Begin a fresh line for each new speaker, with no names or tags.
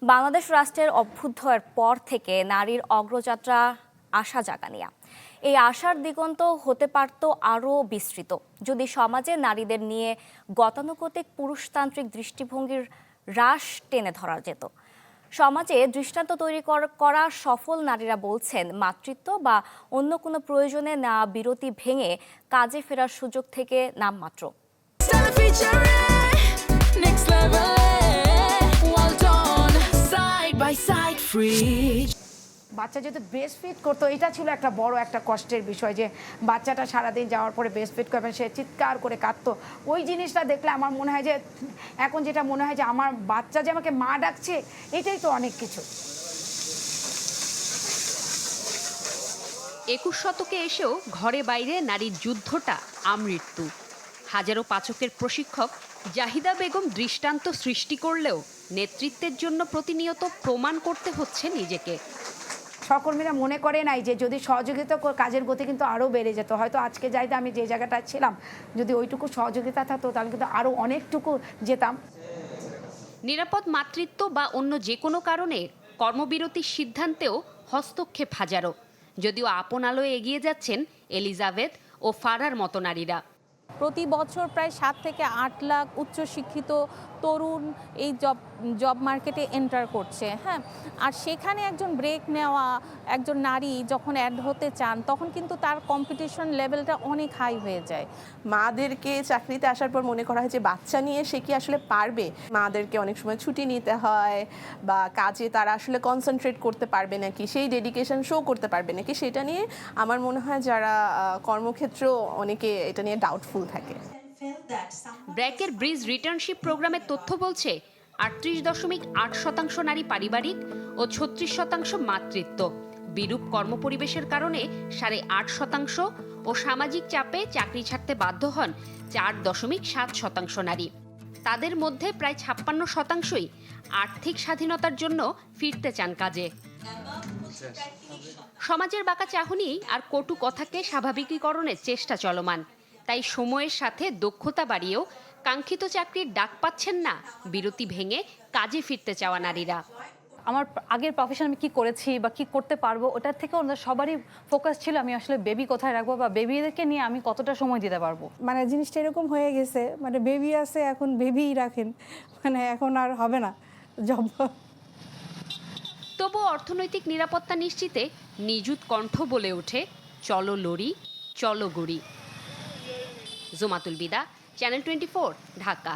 বাংলাদেশ রাষ্ট্রের অভ্যুদয়ের পর থেকে নারীর অগ্রযাত্রা আশা জাগানিয়া। এই আশার দিগন্ত হতে পারত আরও বিস্তৃত যদি সমাজে নারীদের নিয়ে গতানুগতিক পুরুষতান্ত্রিক দৃষ্টিভঙ্গির হ্রাস টেনে ধরা যেত। সমাজে দৃষ্টান্ত তৈরি করা সফল নারীরা বলছেন, মাতৃত্ব বা অন্য কোনো প্রয়োজনে না বিরতি ভেঙে কাজে ফেরার সুযোগ থেকে নামমাত্র।
বাচ্চা যেহেতু ব্রেস্ট ফিড করতো, এটা ছিল একটা বড় একটা কষ্টের বিষয় যে বাচ্চাটা সারাদিন যাওয়ার পরে ব্রেস্ট ফিড করবেন, সে চিৎকার করে কাঁদতো। ওই জিনিসটা দেখলে আমার মনে হয় যে এখন যেটা মনে হয় যে আমার বাচ্চা যে আমাকে মা ডাকছে, এটাই তো অনেক কিছু।
21 শতকে এসেও ঘরে বাইরে নারীর যুদ্ধটা আমৃত্যু। হাজারো পাচকের প্রশিক্ষক জাহিদা বেগম দৃষ্টান্ত সৃষ্টি করলেও নেতৃত্বের জন্য প্রতিনিয়ত প্রমাণ করতে হচ্ছে নিজেকে।
সহকর্মীরা মনে করে নাই যে যদি সহযোগিতা কাজের গতি কিন্তু আরও বেড়ে যেত। হয়তো আজকে যাইতে আমি যে জায়গাটায় ছিলাম, যদি ওইটুকু সহযোগিতা থাকতো তাহলে কিন্তু আরও অনেকটুকু যেতাম।
নিরাপদ মাতৃত্ব বা অন্য যে কোনো কারণে কর্মবিরতির সিদ্ধান্তেও হস্তক্ষেপ হাজারো, যদিও আপন আলোয় এগিয়ে যাচ্ছেন এলিজাবেথ ও ফারার মতো নারীরা।
প্রতি বছর প্রায় 7 থেকে 8 লাখ উচ্চশিক্ষিত তরুণ এই জব মার্কেটে এন্টার করছে। হ্যাঁ, আর সেখানে একজন ব্রেক নেওয়া একজন নারী যখন অ্যাড হতে চান, তখন কিন্তু তার কম্পিটিশন লেভেলটা অনেক হাই হয়ে যায়।
মাদেরকে চাকরিতে আসার পর মনে করা হয় যে বাচ্চা নিয়ে সে কি আসলে পারবে। মাদেরকে অনেক সময় ছুটি নিতে হয় বা কাজে তারা আসলে কনসেন্ট্রেট করতে পারবে নাকি, সেই ডেডিকেশন শো করতে পারবে নাকি, সেটা নিয়ে আমার মনে হয় যারা কর্মক্ষেত্রেও অনেকে এটা নিয়ে ডাউটফুল থাকে।
ব্র্যাকের ব্রিজ রিটার্নশিপ প্রোগ্রামের তথ্য বলছে 38.8% নারী পারিবারিক ও 36% মাতৃত্ব। বিরূপ কর্মপরিবেশের কারণে 8.5% ও সামাজিক চাপে চাকরি ছাড়তে বাধ্য হন 4.7% নারী। তাদের মধ্যে প্রায় 56%ই আর্থিক স্বাধীনতার জন্য ফিরতে চান কাজে। সমাজের বাঁকা চাহনি আর কটু কথাকে স্বাভাবিকীকরণের চেষ্টা চলমান। তাই সময়ের সাথে দক্ষতা বাড়িয়েও কাঙ্ক্ষিত চাকরির ডাক পাচ্ছেন না বিরতি ভেঙে কাজে ফিরতে চাওয়া নারীরা।
আমার আগের প্রফেশন আমি কী করেছি বা কী করতে পারবো, ওটার থেকে ওনাদের সবারই ফোকাস ছিল আমি আসলে বেবি কোথায় রাখবো বা বেবিদেরকে নিয়ে আমি কতটা সময় দিতে পারবো।
মানে জিনিসটা এরকম হয়ে গেছে, মানে বেবি আছে এখন বেবিই রাখেন, মানে এখন আর হবে না জব।
তবু অর্থনৈতিক নিরাপত্তা নিশ্চিতে নিযুত কণ্ঠ বলে ওঠে, চলো লড়ি, চলো গড়ি। জুমাতুল বিদা, চ্যানেল 24, ঢাকা।